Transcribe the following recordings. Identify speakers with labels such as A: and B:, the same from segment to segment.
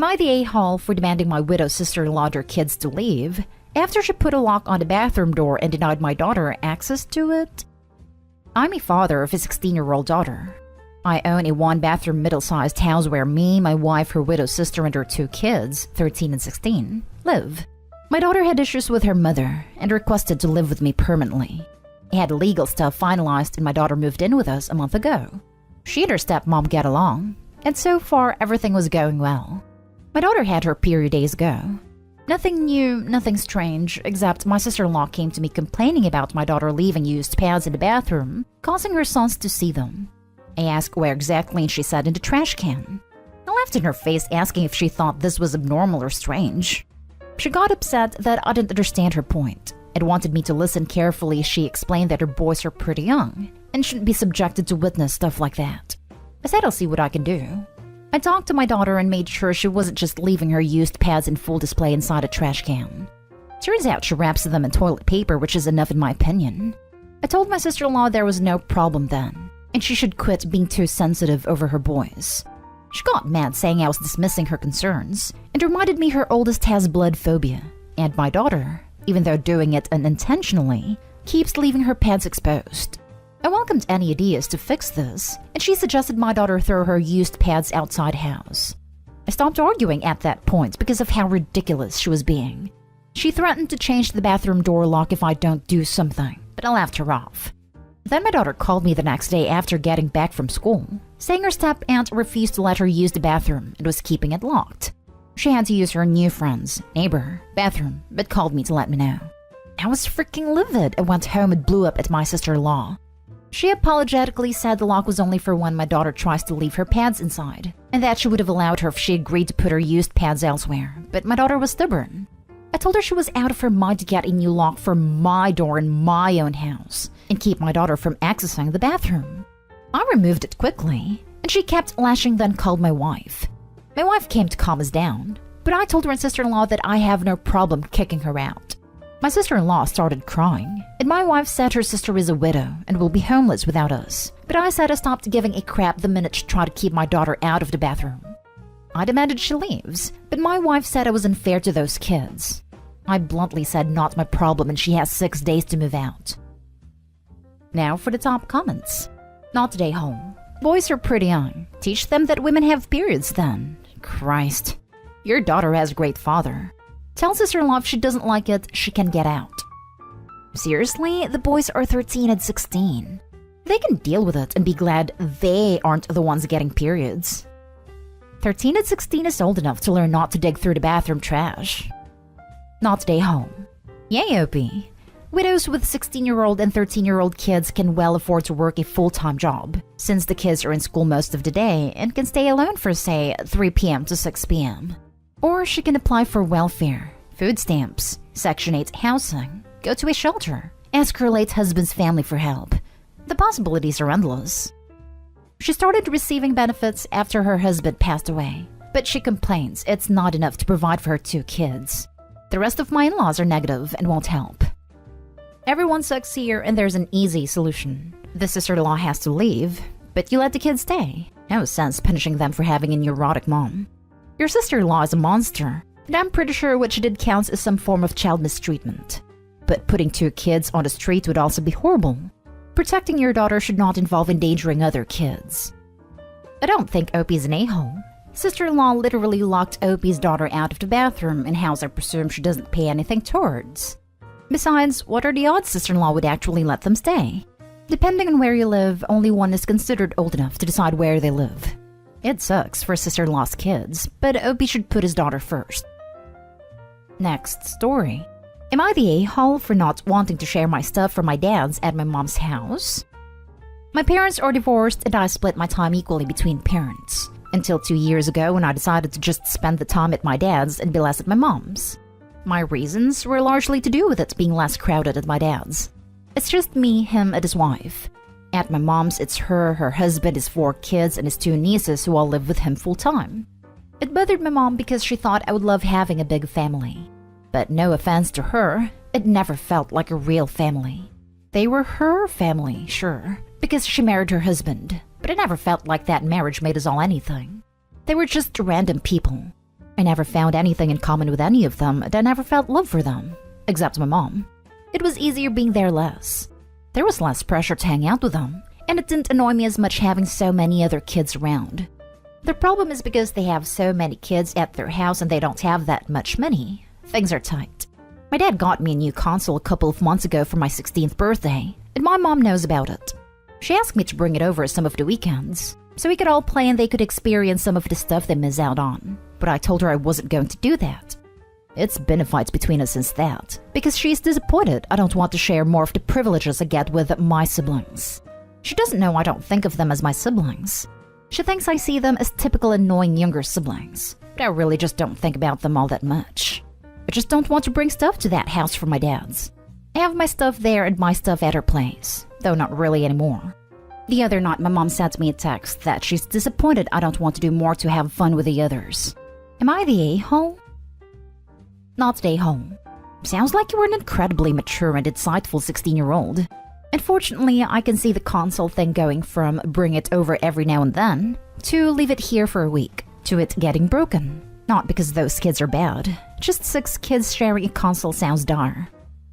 A: Am I the a-hole for demanding my widow's sister-in-law and her kids to leave after she put a lock on the bathroom door and denied my daughter access to it? I'm a father of a 16-year-old daughter. I own a one-bathroom middle-sized house where me, my wife, her widow's sister, and her two kids, 13 and 16, live. My daughter had issues with her mother and requested to live with me permanently. I had legal stuff finalized and my daughter moved in with us a month ago. She and her stepmom get along, and so far everything was going well. My daughter had her period days ago. Nothing new, nothing strange, except my sister-in-law came to me complaining about my daughter leaving used pads in the bathroom, causing her sons to see them. I asked where exactly and she said in the trash can. I laughed in her face asking if she thought this was abnormal or strange. She got upset that I didn't understand her point and wanted me to listen carefully as she explained that her boys are pretty young and shouldn't be subjected to witness stuff like that. I said I'll see what I can do. I talked to my daughter and made sure she wasn't just leaving her used pads in full display inside a trash can. Turns out she wraps them in toilet paper, which is enough in my opinion. I told my sister-in-law there was no problem then, and she should quit being too sensitive over her boys. She got mad saying I was dismissing her concerns, and reminded me her oldest has blood phobia, and my daughter, even though doing it unintentionally, keeps leaving her pads exposed. I welcomed any ideas to fix this, and she suggested my daughter throw her used pads outside house. I stopped arguing at that point because of how ridiculous she was being. She threatened to change the bathroom door lock if I don't do something, but I laughed her off. Then my daughter called me the next day after getting back from school, saying her step-aunt refused to let her use the bathroom and was keeping it locked. She had to use her new friend's neighbor bathroom, but called me to let me know. I was freaking livid and went home and blew up at my sister-in-law. She apologetically said the lock was only for when my daughter tries to leave her pads inside, and that she would have allowed her if she agreed to put her used pads elsewhere, but my daughter was stubborn. I told her she was out of her mind to get a new lock for my door in my own house and keep my daughter from accessing the bathroom. I removed it quickly, and she kept lashing, then called my wife. My wife came to calm us down, but I told her and sister-in-law that I have no problem kicking her out. My sister-in-law started crying, and my wife said her sister is a widow and will be homeless without us, but I said I stopped giving a crap the minute she tried to keep my daughter out of the bathroom. I demanded she leaves, but my wife said I was unfair to those kids. I bluntly said not my problem and she has 6 days to move out. Now for the top comments. Not today home. Boys are pretty young. Teach them that women have periods then. Christ. Your daughter has a great father. Tell sister-in-law if she doesn't like it, she can get out. Seriously, the boys are 13 and 16. They can deal with it and be glad they aren't the ones getting periods. 13 and 16 is old enough to learn not to dig through the bathroom trash. Not today home. Yay, Opie. Widows with 16-year-old and 13-year-old kids can well afford to work a full-time job, since the kids are in school most of the day and can stay alone for, say, 3 p.m. to 6 p.m. Or she can apply for welfare, food stamps, Section 8 housing, go to a shelter, ask her late husband's family for help. The possibilities are endless. She started receiving benefits after her husband passed away, but she complains it's not enough to provide for her 2 kids. The rest of my in-laws are negative and won't help. Everyone sucks here and there's an easy solution. The sister-in-law has to leave, but you let the kids stay. No sense punishing them for having a neurotic mom. Your sister-in-law is a monster, and I'm pretty sure what she did counts as some form of child mistreatment. But putting 2 kids on the street would also be horrible. Protecting your daughter should not involve endangering other kids. I don't think Opie's an a-hole. Sister-in-law literally locked Opie's daughter out of the bathroom in house I presume she doesn't pay anything towards. Besides, what are the odds sister-in-law would actually let them stay? Depending on where you live, only one is considered old enough to decide where they live. It sucks for sister-in-law's kids, but Opie should put his daughter first. Next story. Am I the a-hole for not wanting to share my stuff from my dad's at my mom's house? My parents are divorced and I split my time equally between parents. Until 2 years ago when I decided to just spend the time at my dad's and be less at my mom's. My reasons were largely to do with it being less crowded at my dad's. It's just me, him, and his wife. At my mom's, it's her, her husband, his 4 kids, and his 2 nieces who all live with him full-time. It bothered my mom because she thought I would love having a big family. But no offense to her, it never felt like a real family. They were her family, sure, because she married her husband, but it never felt like that marriage made us all anything. They were just random people. I never found anything in common with any of them, and I never felt love for them, except my mom. It was easier being there less. There was less pressure to hang out with them, and it didn't annoy me as much having so many other kids around. The problem is because they have so many kids at their house and they don't have that much money. Things are tight. My dad got me a new console a couple of months ago for my 16th birthday, and my mom knows about it. She asked me to bring it over some of the weekends, so we could all play and they could experience some of the stuff they miss out on. But I told her I wasn't going to do that. It's been a fight between us since that, because she's disappointed I don't want to share more of the privileges I get with my siblings. She doesn't know I don't think of them as my siblings. She thinks I see them as typical annoying younger siblings, but I really just don't think about them all that much. I just don't want to bring stuff to that house for my dad's. I have my stuff there and my stuff at her place, though not really anymore. The other night, my mom sent me a text that she's disappointed I don't want to do more to have fun with the others. Am I the a-hole? Not the a-hole. Sounds like you were an incredibly mature and insightful 16-year-old. Unfortunately, I can see the console thing going from bring it over every now and then to leave it here for a week to it getting broken. Not because those kids are bad, just 6 kids sharing a console sounds dire.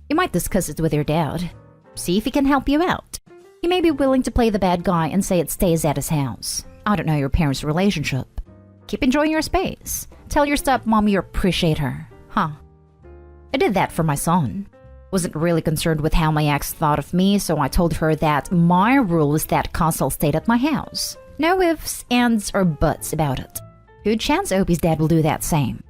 A: You might discuss it with your dad. See if he can help you out. He may be willing to play the bad guy and say it stays at his house. I don't know your parents' relationship. Keep enjoying your space. Tell your stepmom you appreciate her. Huh. I did that for my son. Wasn't really concerned with how my ex thought of me, so I told her that my rule is that console stayed at my house. No ifs, ands, or buts about it. Good chance Opie's dad will do that same.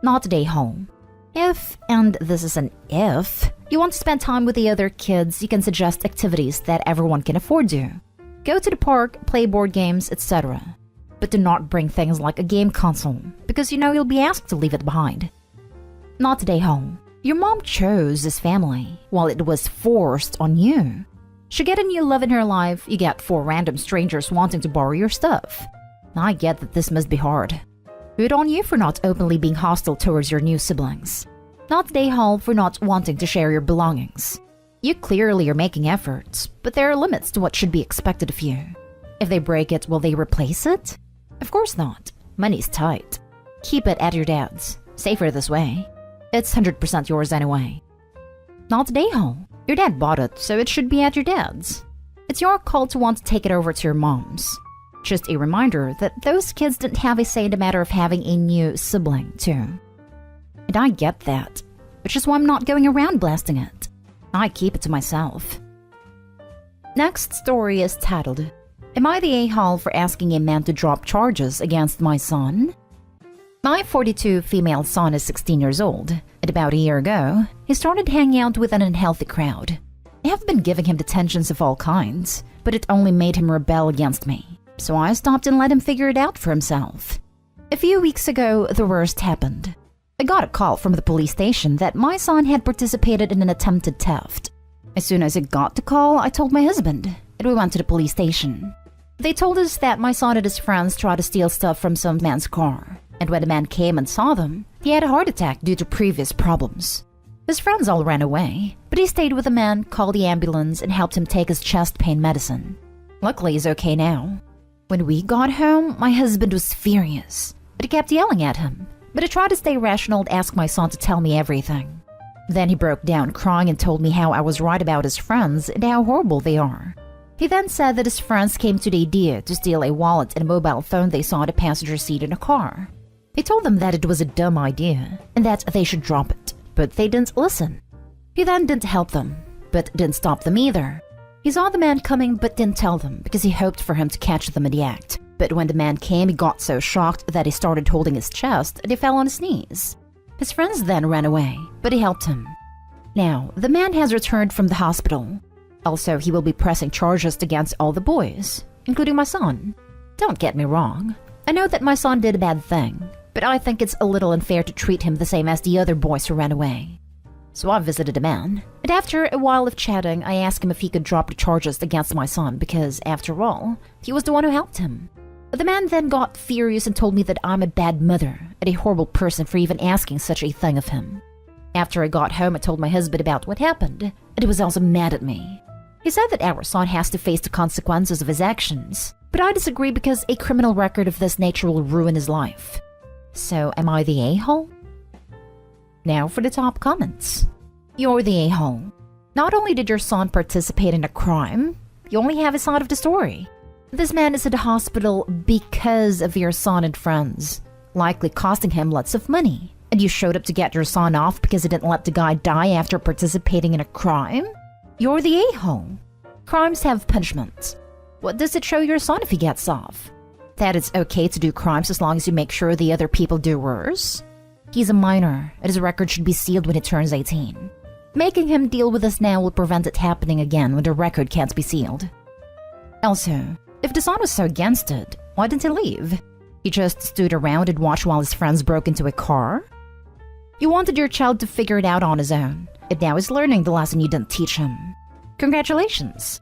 A: Not today home. If, and this is an if, you want to spend time with the other kids, you can suggest activities that everyone can afford to. Go to the park, play board games, etc. But do not bring things like a game console, because you know you'll be asked to leave it behind. Not today home. Your mom chose this family, while it was forced on you. She get a new love in her life, you get 4 random strangers wanting to borrow your stuff. I get that this must be hard. Good on you for not openly being hostile towards your new siblings. Not today hall for not wanting to share your belongings. You clearly are making efforts, but there are limits to what should be expected of you. If they break it, will they replace it? Of course not. Money's tight. Keep it at your dad's. Safer this way. It's 100% yours anyway. Not today home. Your dad bought it, so it should be at your dad's. It's your call to want to take it over to your mom's. Just a reminder that those kids didn't have a say in the matter of having a new sibling, too. And I get that, which is why I'm not going around blasting it. I keep it to myself. Next story is titled, Am I the a-hole for asking a man to drop charges against my son? My 42 female son is 16 years old, and about a year ago, he started hanging out with an unhealthy crowd. I have been giving him detentions of all kinds, but it only made him rebel against me. So I stopped and let him figure it out for himself. A few weeks ago, the worst happened. I got a call from the police station that my son had participated in an attempted theft. As soon as I got the call, I told my husband, and we went to the police station. They told us that my son and his friends tried to steal stuff from some man's car, and when the man came and saw them, he had a heart attack due to previous problems. His friends all ran away, but he stayed with the man, called the ambulance, and helped him take his chest pain medicine. Luckily, he's okay now. When we got home, my husband was furious, but he kept yelling at him. But I tried to stay rational and ask my son to tell me everything. Then he broke down crying and told me how I was right about his friends and how horrible they are. He then said that his friends came to the idea to steal a wallet and a mobile phone they saw in the passenger seat in a car. He told them that it was a dumb idea and that they should drop it, but they didn't listen. He then didn't help them, but didn't stop them either. He saw the man coming but didn't tell them because he hoped for him to catch them in the act. But when the man came, he got so shocked that he started holding his chest and he fell on his knees. His friends then ran away, but he helped him. Now, the man has returned from the hospital. Also, he will be pressing charges against all the boys, including my son. Don't get me wrong. I know that my son did a bad thing, but I think it's a little unfair to treat him the same as the other boys who ran away. So I visited the man, and after a while of chatting, I asked him if he could drop the charges against my son because, after all, he was the one who helped him. The man then got furious and told me that I'm a bad mother and a horrible person for even asking such a thing of him. After I got home, I told my husband about what happened, and he was also mad at me. He said that our son has to face the consequences of his actions, but I disagree because a criminal record of this nature will ruin his life. So am I the a-hole? Now for the top comments. You're the a-hole. Not only did your son participate in a crime, you only have his side of the story. This man is at the hospital because of your son and friends, likely costing him lots of money. And you showed up to get your son off because he didn't let the guy die after participating in a crime? You're the a-hole. Crimes have punishments. What does it show your son if he gets off? That it's okay to do crimes as long as you make sure the other people do worse? He's a minor, and his record should be sealed when he turns 18. Making him deal with this now will prevent it happening again when the record can't be sealed. Also, if the son was so against it, why didn't he leave? He just stood around and watched while his friends broke into a car? You wanted your child to figure it out on his own, and now he's learning the lesson you didn't teach him. Congratulations.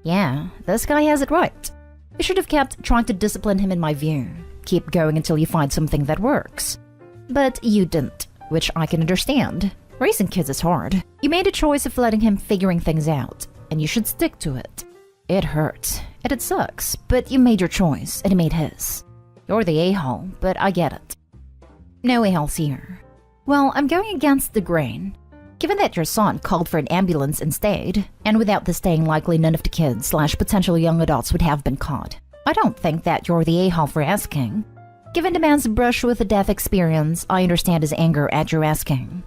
A: Yeah, this guy has it right. You should have kept trying to discipline him in my view. Keep going until you find something that works. But you didn't, which I can understand. Raising kids is hard. You made a choice of letting him figuring things out, and you should stick to it. It hurts, and it sucks, but you made your choice, and he made his. You're the a-hole, but I get it. No a-holes here. Well, I'm going against the grain. Given that your son called for an ambulance and stayed, and without the staying likely none of the kids / potential young adults would have been caught, I don't think that you're the a-hole for asking. Given the man's brush with the death experience, I understand his anger at your asking.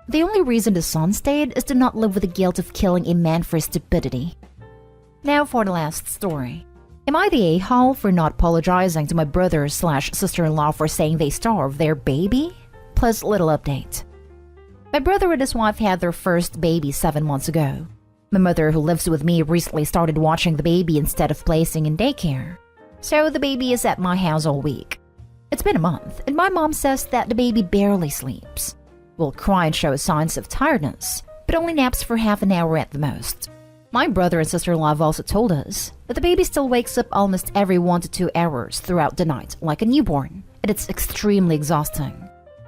A: The only reason the son stayed is to not live with the guilt of killing a man for his stupidity. Now for the last story. Am I the a-hole for not apologizing to my brother / sister-in-law for saying they starved their baby? Plus little update. My brother and his wife had their first baby 7 months ago. My mother, who lives with me, recently started watching the baby instead of placing in daycare. So the baby is at my house all week. It's been a month, and my mom says that the baby barely sleeps. Will cry and show signs of tiredness, but only naps for half an hour at the most. My brother and sister-in-law have also told us that the baby still wakes up almost every 1 to 2 hours throughout the night, like a newborn, and it's extremely exhausting.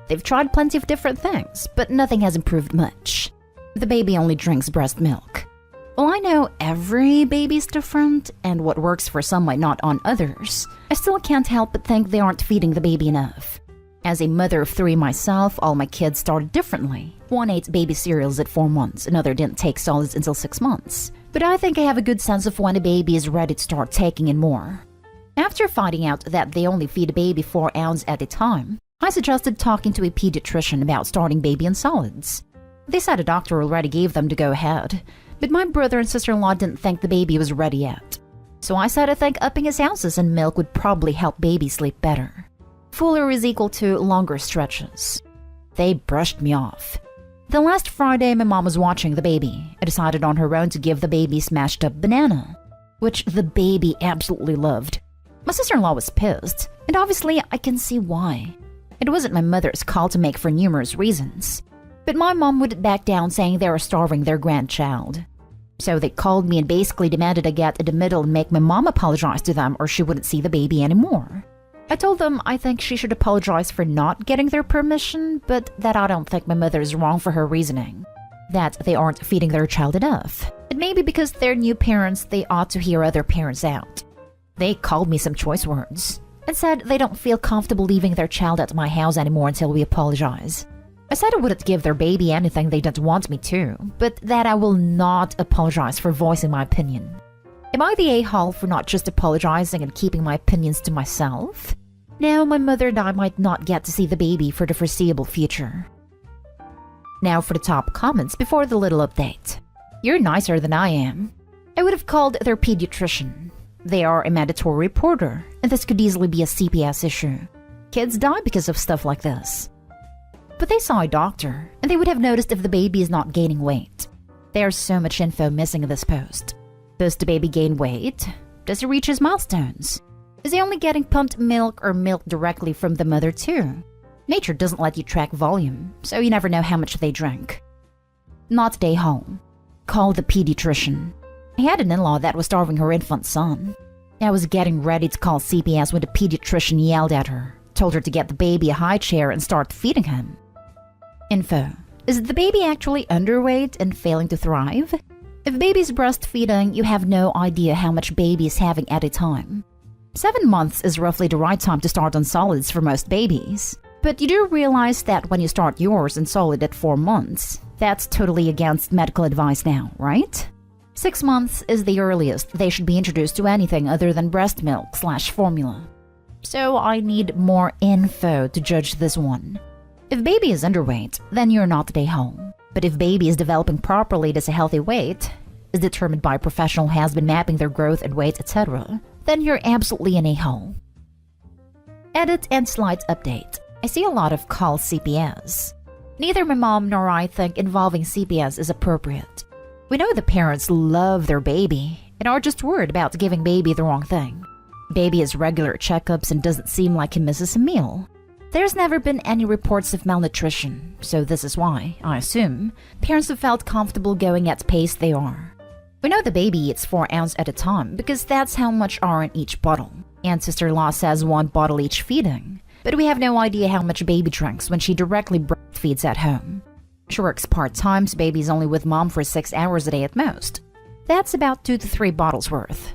A: They've tried plenty of different things, but nothing has improved much. The baby only drinks breast milk. While I know every baby's different, and what works for some might not on others, I still can't help but think they aren't feeding the baby enough. As a mother of 3 myself, all my kids started differently. One ate baby cereals at 4 months, another didn't take solids until 6 months. But I think I have a good sense of when a baby is ready to start taking in more. After finding out that they only feed a baby 4 ounces at a time, I suggested talking to a pediatrician about starting baby in solids. They said a doctor already gave them the go-ahead, but my brother and sister-in-law didn't think the baby was ready yet. So I said I think upping his ounces in milk would probably help baby sleep better. Fuller is equal to longer stretches. They brushed me off. Then last Friday, my mom was watching the baby and decided on her own to give the baby smashed up banana, which the baby absolutely loved. My sister-in-law was pissed, and obviously I can see why. It wasn't my mother's call to make for numerous reasons. But my mom wouldn't back down, saying they were starving their grandchild. So they called me and basically demanded I get in the middle and make my mom apologize to them or she wouldn't see the baby anymore. I told them I think she should apologize for not getting their permission, but that I don't think my mother is wrong for her reasoning. That they aren't feeding their child enough. It may be because they're new parents, they ought to hear other parents out. They called me some choice words and said they don't feel comfortable leaving their child at my house anymore until we apologize. I said I wouldn't give their baby anything they didn't want me to, but that I will not apologize for voicing my opinion. Am I the a-hole for not just apologizing and keeping my opinions to myself? Now my mother and I might not get to see the baby for the foreseeable future. Now for the top comments before the little update. You're nicer than I am. I would have called their pediatrician. They are a mandatory reporter, and this could easily be a CPS issue. Kids die because of stuff like this. But they saw a doctor, and they would have noticed if the baby is not gaining weight. There's so much info missing in this post. Does the baby gain weight? Does he reach his milestones? Is he only getting pumped milk or milk directly from the mother too? Nature doesn't let you track volume, so you never know how much they drink. Not stay home. Call the pediatrician. I had an in-law that was starving her infant son. I was getting ready to call CPS when the pediatrician yelled at her, told her to get the baby a high chair and start feeding him. Info. Is the baby actually underweight and failing to thrive? If baby's breastfeeding, you have no idea how much baby is having at a time. 7 months is roughly the right time to start on solids for most babies. But you do realize that when you start yours on solid at 4 months, that's totally against medical advice now, right? 6 months is the earliest they should be introduced to anything other than breast milk/formula. So I need more info to judge this one. If baby is underweight, then you're not the a-hole. But if baby is developing properly as a healthy weight, is determined by a professional who has been mapping their growth and weight, etc., then you're absolutely an a-hole. Edit and slight update. I see a lot of call CPS. Neither my mom nor I think involving CPS is appropriate. We know the parents love their baby and are just worried about giving baby the wrong thing. Baby has regular checkups and doesn't seem like he misses a meal. There's never been any reports of malnutrition, so this is why, I assume, parents have felt comfortable going at the pace they are. We know the baby eats 4 ounces at a time because that's how much are in each bottle, and sister-in-law says 1 bottle each feeding, but we have no idea how much baby drinks when she directly breastfeeds at home. She works part-time, so baby's only with mom for 6 hours a day at most. That's about 2 to 3 bottles worth.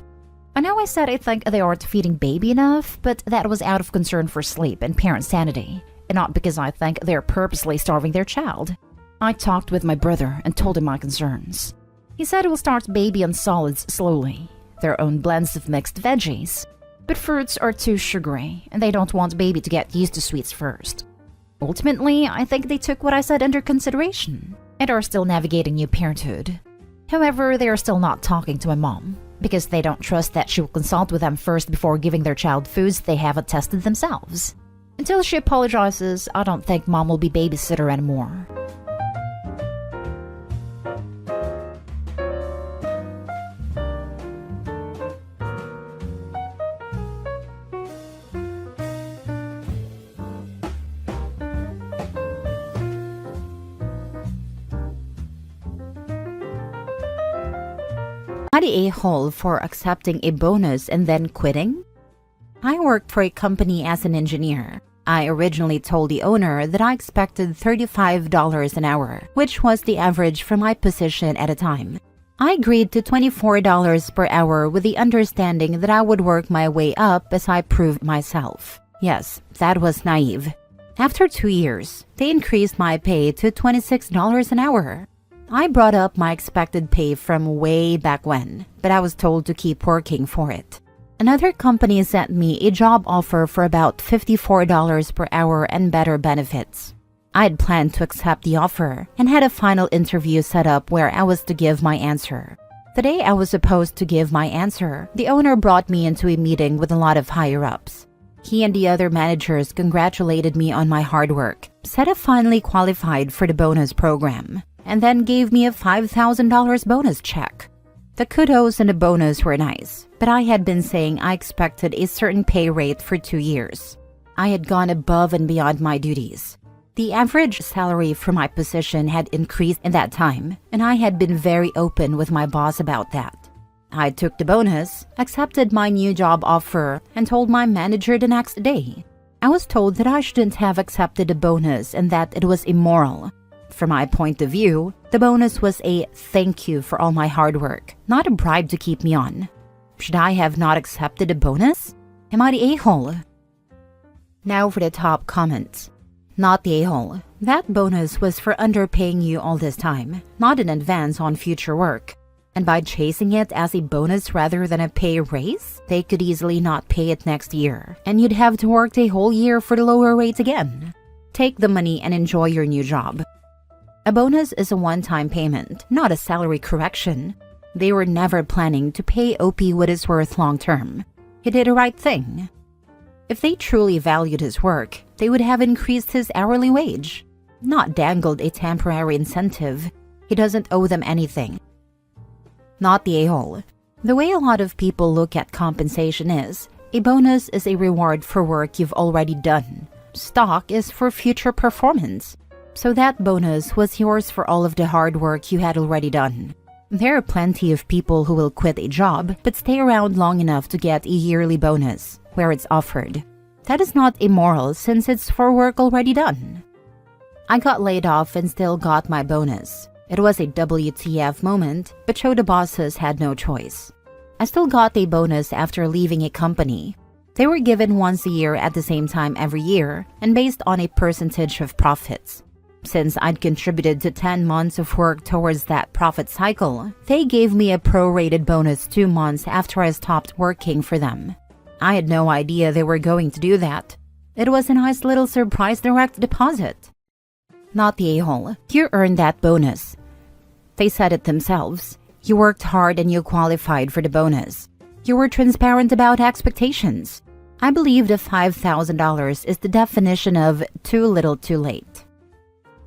A: I know I said I think they aren't feeding baby enough, but that was out of concern for sleep and parent sanity, and not because I think they're purposely starving their child. I talked with my brother and told him my concerns. He said we'll start baby on solids slowly, their own blends of mixed veggies. But fruits are too sugary, and they don't want baby to get used to sweets first. Ultimately, I think they took what I said under consideration, and are still navigating new parenthood. However, they are still not talking to my mom, because they don't trust that she will consult with them first before giving their child foods they haven't tested themselves. Until she apologizes, I don't think mom will be babysitter anymore.
B: Not the a-hole for accepting a bonus and then quitting? I worked for a company as an engineer. I originally told the owner that I expected $35 an hour, which was the average for my position at a time. I agreed to $24 per hour with the understanding that I would work my way up as I proved myself. Yes, that was naive. After 2 years, they increased my pay to $26 an hour. I brought up my expected pay from way back when, but I was told to keep working for it. Another company sent me a job offer for about $54 per hour and better benefits. I had planned to accept the offer and had a final interview set up where I was to give my answer. The day I was supposed to give my answer, the owner brought me into a meeting with a lot of higher-ups. He and the other managers congratulated me on my hard work, said I finally qualified for the bonus program, and then gave me a $5,000 bonus check. The kudos and the bonus were nice, but I had been saying I expected a certain pay rate for 2 years. I had gone above and beyond my duties. The average salary for my position had increased in that time, and I had been very open with my boss about that. I took the bonus, accepted my new job offer, and told my manager the next day. I was told that I shouldn't have accepted the bonus and that it was immoral. From my point of view, the bonus was a thank you for all my hard work, not a bribe to keep me on. Should I have not accepted the bonus? Am I the a-hole? Now for the top comments. Not the a-hole. That bonus was for underpaying you all this time, not an advance on future work. And by chasing it as a bonus rather than a pay raise, they could easily not pay it next year, and you'd have to work a whole year for the lower rate again. Take the money and enjoy your new job. A bonus is a one-time payment, not a salary correction. They were never planning to pay OP what is worth long-term. He did the right thing. If they truly valued his work, they would have increased his hourly wage, not dangled a temporary incentive. He doesn't owe them anything. Not the a-hole. The way a lot of people look at compensation is, a bonus is a reward for work you've already done. Stock is for future performance. So that bonus was yours for all of the hard work you had already done. There are plenty of people who will quit a job but stay around long enough to get a yearly bonus, where it's offered. That is not immoral since it's for work already done. I got laid off and still got my bonus. It was a WTF moment, but showed the bosses had no choice. I still got a bonus after leaving a company. They were given once a year at the same time every year and based on a percentage of profits. Since I'd contributed to 10 months of work towards that profit cycle, they gave me a prorated bonus 2 months after I stopped working for them. I had no idea they were going to do that. It was a nice little surprise direct deposit. Not the a-hole. You earned that bonus. They said it themselves. You worked hard and you qualified for the bonus. You were transparent about expectations. I believe the $5,000 is the definition of too little too late.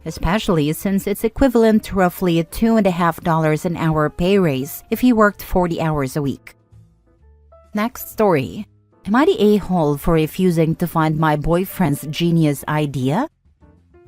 B: Especially since it's equivalent to roughly $2.50 an hour pay raise if you worked 40 hours a week. Next story. Am I the a-hole for refusing to fund my boyfriend's genius idea?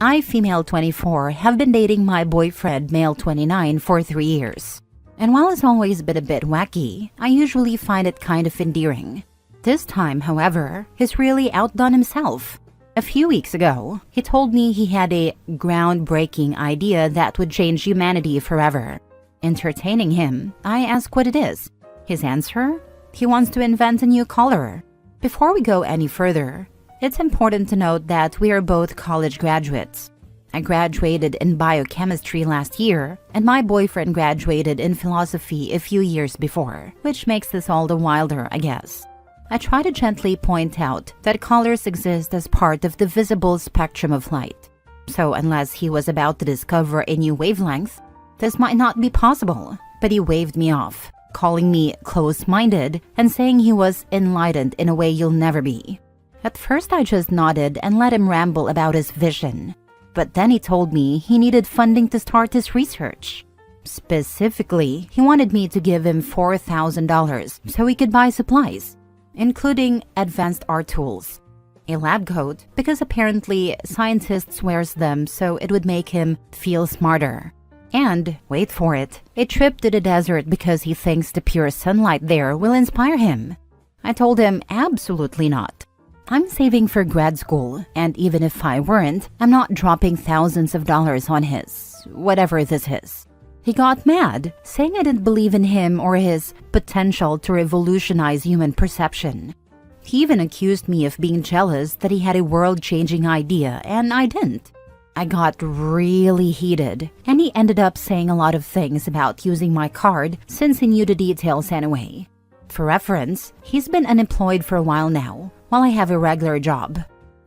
B: I, female 24, have been dating my boyfriend, male 29, for 3 years. And while it's always been a bit wacky, I usually find it kind of endearing. This time, however, he's really outdone himself. A few weeks ago, he told me he had a groundbreaking idea that would change humanity forever. Entertaining him, I asked what it is. His answer? He wants to invent a new color. Before we go any further, it's important to note that we are both college graduates. I graduated in biochemistry last year, and my boyfriend graduated in philosophy a few years before, which makes this all the wilder, I guess. I try to gently point out that colors exist as part of the visible spectrum of light. So unless he was about to discover a new wavelength, this might not be possible. But he waved me off, calling me close-minded and saying he was enlightened in a way you'll never be. At first I just nodded and let him ramble about his vision. But then he told me he needed funding to start his research. Specifically, he wanted me to give him $4,000 so he could buy supplies, including advanced art tools, a lab coat because apparently scientists wears them so it would make him feel smarter, and, wait for it, a trip to the desert because he thinks the pure sunlight there will inspire him. I told him absolutely not. I'm saving for grad school, and even if I weren't, I'm not dropping thousands of dollars on his, whatever this is. He got mad, saying I didn't believe in him or his potential to revolutionize human perception. He even accused me of being jealous that he had a world-changing idea, and I didn't. I got really heated, and he ended up saying a lot of things about using my card since he knew the details anyway. For reference, he's been unemployed for a while now, while I have a regular job.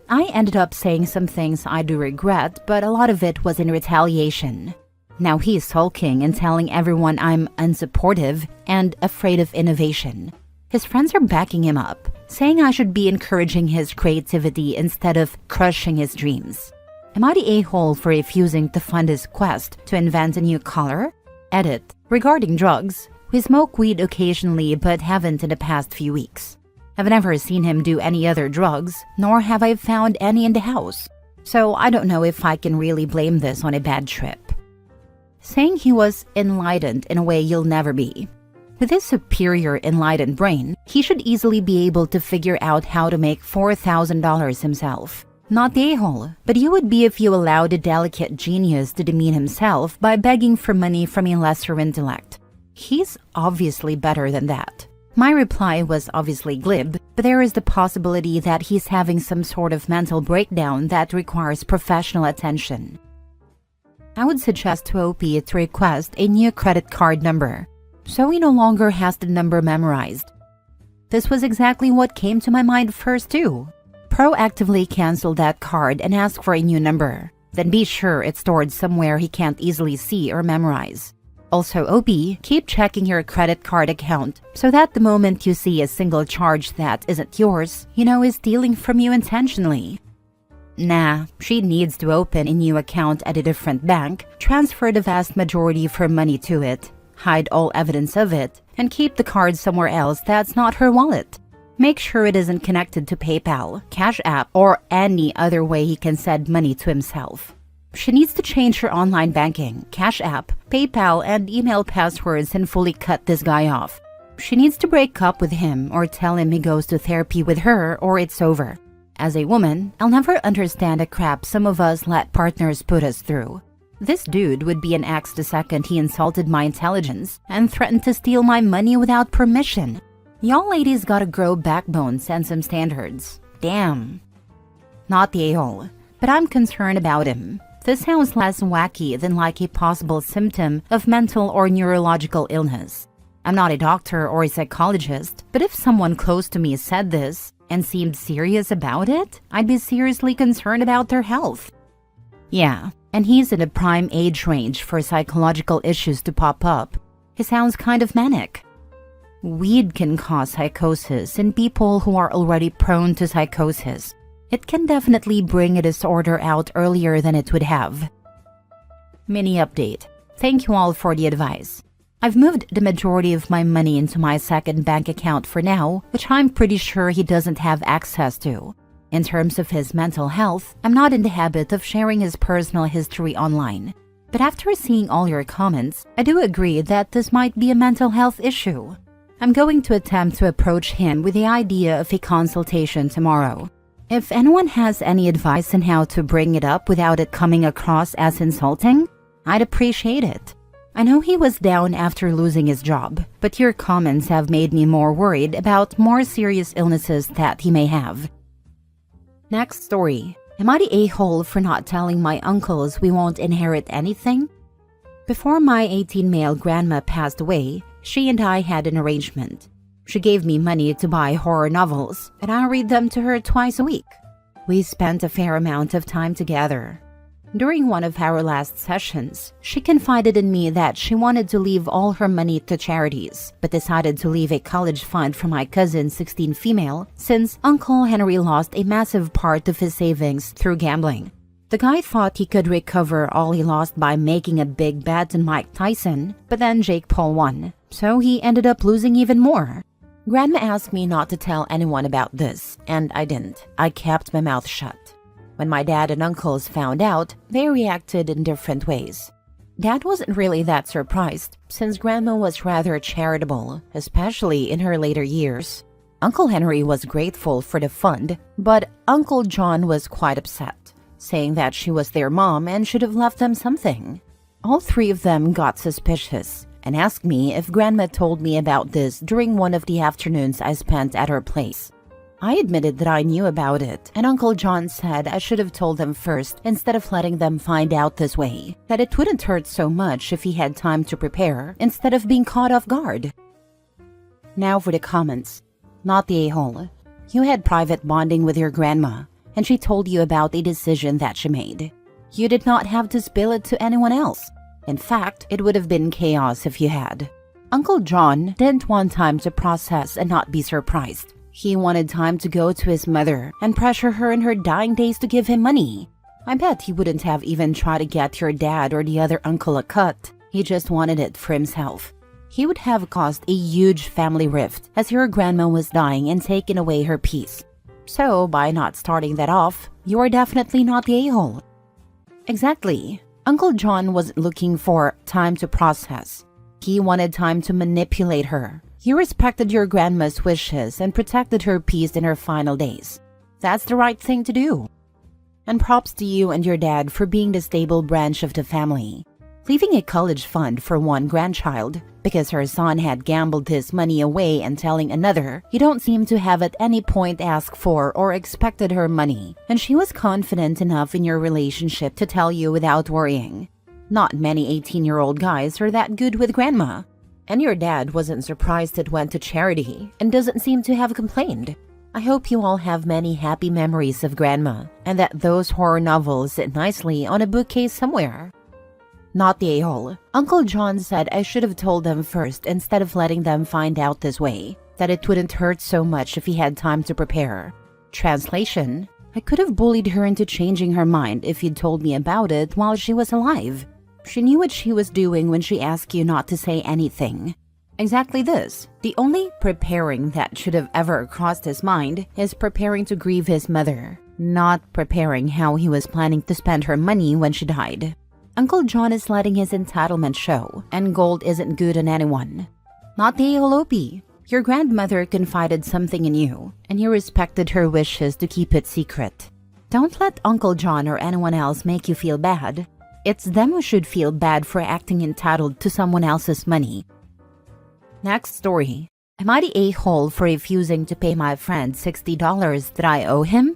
B: I ended up saying some things I do regret, but a lot of it was in retaliation. Now he's sulking and telling everyone I'm unsupportive and afraid of innovation. His friends are backing him up, saying I should be encouraging his creativity instead of crushing his dreams. Am I the a-hole for refusing to fund his quest to invent a new color? Edit. Regarding drugs, we smoke weed occasionally but haven't in the past few weeks. I've never seen him do any other drugs, nor have I found any in the house. So I don't know if I can really blame this on a bad trip. Saying he was enlightened in a way you'll never be. With his superior enlightened brain, he should easily be able to figure out how to make $4,000 himself. Not the a-hole, but you would be if you allowed a delicate genius to demean himself by begging for money from a lesser intellect. He's obviously better than that. My reply was obviously glib, but there is the possibility that he's having some sort of mental breakdown that requires professional attention. I would suggest to OP to request a new credit card number, so he no longer has the number memorized. This was exactly what came to my mind first too. Proactively cancel that card and ask for a new number. Then be sure it's stored somewhere he can't easily see or memorize. Also, OP, keep checking your credit card account so that the moment you see a single charge that isn't yours, you know is stealing from you intentionally. Nah, she needs to open a new account at a different bank, transfer the vast majority of her money to it, hide all evidence of it, and keep the card somewhere else that's not her wallet. Make sure it isn't connected to PayPal, Cash App, or any other way he can send money to himself. She needs to change her online banking, Cash App, PayPal, and email passwords and fully cut this guy off. She needs to break up with him or tell him he goes to therapy with her or it's over. As a woman, I'll never understand the crap some of us let partners put us through. This dude would be an ex the second he insulted my intelligence and threatened to steal my money without permission. Y'all ladies gotta grow backbones and some standards. Damn. Not the a-hole, but I'm concerned about him. This sounds less wacky than like a possible symptom of mental or neurological illness. I'm not a doctor or a psychologist, but if someone close to me said this and seemed serious about it, I'd be seriously concerned about their health. Yeah, and he's in a prime age range for psychological issues to pop up. He sounds kind of manic. Weed can cause psychosis in people who are already prone to psychosis. It can definitely bring a disorder out earlier than it would have. Mini update. Thank you all for the advice. I've moved the majority of my money into my second bank account for now, which I'm pretty sure he doesn't have access to. In terms of his mental health, I'm not in the habit of sharing his personal history online. But after seeing all your comments, I do agree that this might be a mental health issue. I'm going to attempt to approach him with the idea of a consultation tomorrow. If anyone has any advice on how to bring it up without it coming across as insulting, I'd appreciate it. I know he was down after losing his job, but your comments have made me more worried about more serious illnesses that he may have. Next story. Am I the a-hole for not telling my uncles we won't inherit anything? Before my 18-male grandma passed away, she and I had an arrangement. She gave me money to buy horror novels, and I read them to her twice a week. We spent a fair amount of time together. During one of our last sessions, she confided in me that she wanted to leave all her money to charities, but decided to leave a college fund for my cousin 16 female since Uncle Henry lost a massive part of his savings through gambling. The guy thought he could recover all he lost by making a big bet on Mike Tyson, but then Jake Paul won, so he ended up losing even more. Grandma asked me not to tell anyone about this, and I didn't. I kept my mouth shut. When my dad and uncles found out, they reacted in different ways. Dad wasn't really that surprised, since Grandma was rather charitable, especially in her later years. Uncle Henry was grateful for the fund, but Uncle John was quite upset, saying that she was their mom and should have left them something. All three of them got suspicious and asked me if Grandma told me about this during one of the afternoons I spent at her place. I admitted that I knew about it, and Uncle John said I should have told them first instead of letting them find out this way, that it wouldn't hurt so much if he had time to prepare instead of being caught off guard. Now for the comments. Not the a-hole. You had private bonding with your grandma, and she told you about a decision that she made. You did not have to spill it to anyone else. In fact, it would have been chaos if you had. Uncle John didn't want time to process and not be surprised. He wanted time to go to his mother and pressure her in her dying days to give him money. I bet he wouldn't have even tried to get your dad or the other uncle a cut. He just wanted it for himself. He would have caused a huge family rift as your grandma was dying and taken away her peace. So, by not starting that off, you are definitely not the a-hole. Exactly. Uncle John wasn't looking for time to process. He wanted time to manipulate her. He respected your grandma's wishes and protected her peace in her final days. That's the right thing to do. And props to you and your dad for being the stable branch of the family. Leaving a college fund for one grandchild because her son had gambled his money away and telling another you don't seem to have at any point asked for or expected her money, and she was confident enough in your relationship to tell you without worrying. Not many 18-year-old guys are that good with grandma. And your dad wasn't surprised it went to charity and doesn't seem to have complained. I hope you all have many happy memories of grandma and that those horror novels sit nicely on a bookcase somewhere. Not the a-hole. Uncle John said I should have told them first instead of letting them find out this way, that it wouldn't hurt so much if he had time to prepare. Translation: I could have bullied her into changing her mind if you'd told me about it while she was alive. She knew what she was doing when she asked you not to say anything. Exactly this. The only preparing that should have ever crossed his mind is preparing to grieve his mother, not preparing how he was planning to spend her money when she died. Uncle John is letting his entitlement show, and gold isn't good on anyone. Not the a-hole. Your grandmother confided something in you, and you respected her wishes to keep it secret. Don't let Uncle John or anyone else make you feel bad. It's them who should feel bad for acting entitled to someone else's money. Next story. Am I the a-hole for refusing to pay my friend $60 that I owe him?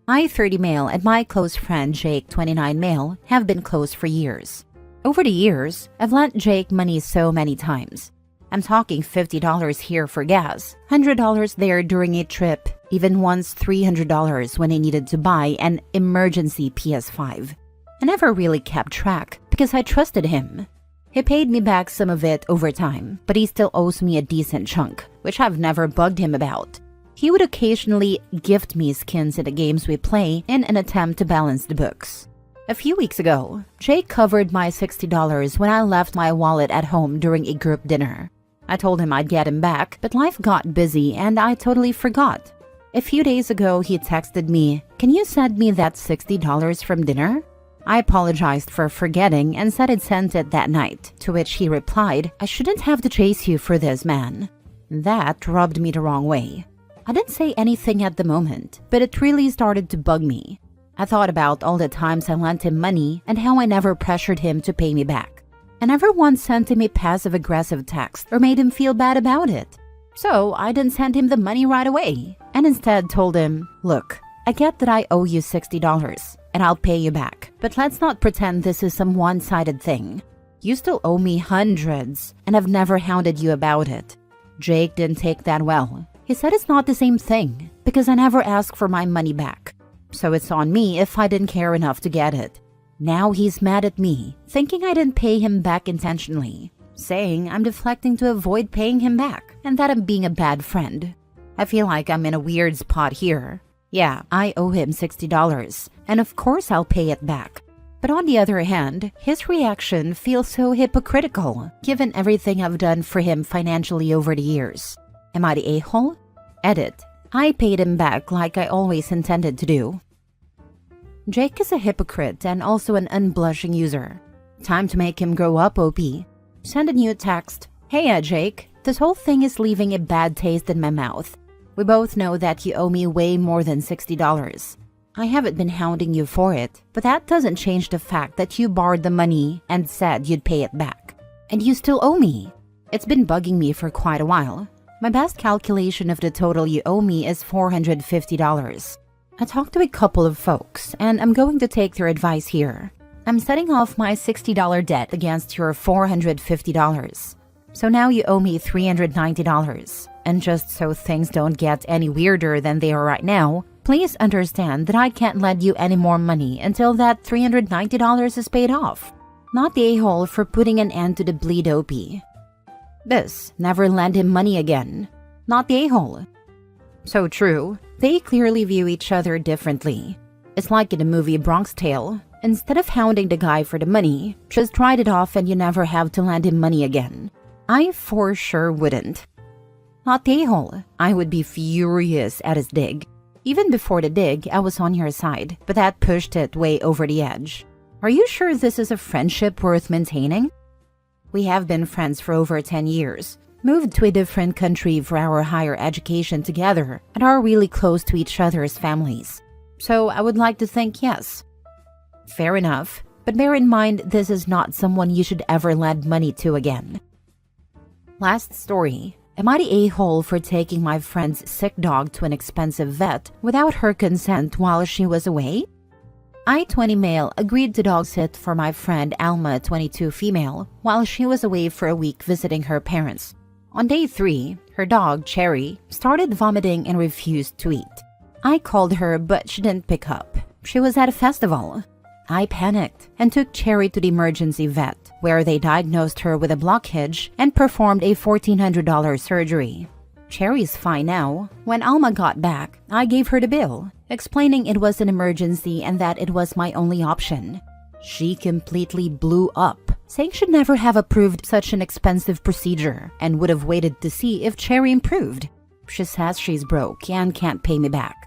B: I, 30 male, and my close friend Jake, 29 male, have been close for years. Over the years, I've lent Jake money so many times. I'm talking $50 here for gas, $100 there during a trip, even once $300 when I needed to buy an emergency PS5. I never really kept track because I trusted him. He paid me back some of it over time, but he still owes me a decent chunk, which I've never bugged him about. He would occasionally gift me skins in the games we play in an attempt to balance the books. A few weeks ago, Jake covered my $60 when I left my wallet at home during a group dinner. I told him I'd get him back, but life got busy and I totally forgot. A few days ago, he texted me, "Can you send me that $60 from dinner?" I apologized for forgetting and said I'd sent it that night, to which he replied, "I shouldn't have to chase you for this, man." That rubbed me the wrong way. I didn't say anything at the moment, but it really started to bug me. I thought about all the times I lent him money and how I never pressured him to pay me back. I never once sent him a passive-aggressive text or made him feel bad about it. So I didn't send him the money right away, and instead told him, "Look, I get that I owe you $60, and I'll pay you back, but let's not pretend this is some one-sided thing. You still owe me hundreds, and I've never hounded you about it." Jake didn't take that well. He said it's not the same thing, because I never asked for my money back. So it's on me if I didn't care enough to get it. Now he's mad at me, thinking I didn't pay him back intentionally, saying I'm deflecting to avoid paying him back, and that I'm being a bad friend. I feel like I'm in a weird spot here. Yeah, I owe him $60, and of course I'll pay it back. But on the other hand, his reaction feels so hypocritical, given everything I've done for him financially over the years. Am I the a-hole? Edit. I paid him back like I always intended to do. Jake is a hypocrite and also an unblushing user. Time to make him grow up, OP. Send a new text. "Hey, Jake, this whole thing is leaving a bad taste in my mouth. We both know that you owe me way more than $60. I haven't been hounding you for it, but that doesn't change the fact that you borrowed the money and said you'd pay it back. And you still owe me. It's been bugging me for quite a while. My best calculation of the total you owe me is $450. I talked to a couple of folks, and I'm going to take their advice here. I'm setting off my $60 debt against your $450. So now you owe me $390. And just so things don't get any weirder than they are right now, please understand that I can't lend you any more money until that $390 is paid off. Not the a-hole for putting an end to the bleed, OP. This, never lend him money again. Not the a-hole. So true, they clearly view each other differently. It's like in the movie Bronx Tale. Instead of hounding the guy for the money, just write it off and you never have to lend him money again. I for sure wouldn't. Not the a-hole. I would be furious at his dig. Even before the dig, I was on your side, but that pushed it way over the edge. Are you sure this is a friendship worth maintaining? We have been friends for over 10 years, moved to a different country for our higher education together, and are really close to each other's families. So I would like to think yes. Fair enough, but bear in mind this is not someone you should ever lend money to again. Last story. Am I the a-hole for taking my friend's sick dog to an expensive vet without her consent while she was away? I, 20 male, agreed to dog sit for my friend Alma, 22 female, while she was away for a week visiting her parents. On day 3, her dog, Cherry, started vomiting and refused to eat. I called her, but she didn't pick up. She was at a festival. I panicked and took Cherry to the emergency vet, where they diagnosed her with a blockage and performed a $1,400 surgery. Cherry's fine now. When Alma got back, I gave her the bill, explaining it was an emergency and that it was my only option. She completely blew up, saying she'd never have approved such an expensive procedure and would have waited to see if Cherry improved. She says she's broke and can't pay me back.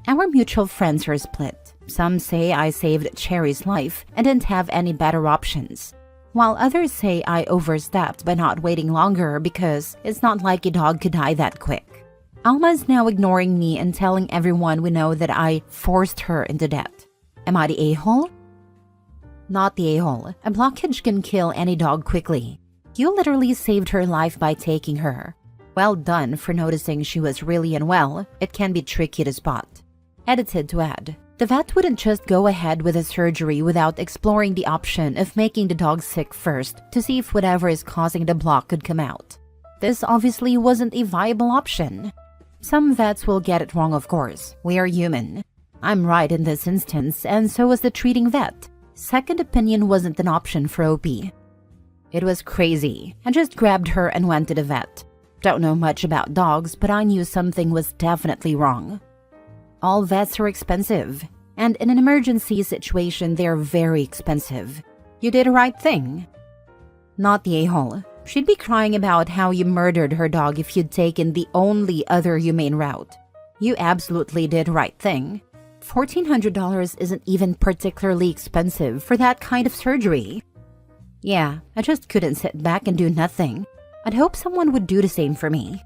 B: Our mutual friends are split. Some say I saved Cherry's life and didn't have any better options, while others say I overstepped by not waiting longer because it's not like a dog could die that quick. Alma's now ignoring me and telling everyone we know that I forced her into debt. Am I the a-hole? Not the a-hole. A blockage can kill any dog quickly. You literally saved her life by taking her. Well done for noticing she was really unwell. It can be tricky to spot. Edited to add, the vet wouldn't just go ahead with the surgery without exploring the option of making the dog sick first to see if whatever is causing the block could come out. This obviously wasn't a viable option. Some vets will get it wrong, of course. We are human. I'm right in this instance, and so was the treating vet. Second opinion wasn't an option for OP. It was crazy. I just grabbed her and went to the vet. Don't know much about dogs, but I knew something was definitely wrong. All vets are expensive, and in an emergency situation, they're very expensive. You did the right thing. Not the a-hole. She'd be crying about how you murdered her dog if you'd taken the only other humane route. You absolutely did the right thing. $1,400 isn't even particularly expensive for that kind of surgery. Yeah, I just couldn't sit back and do nothing. I'd hope someone would do the same for me.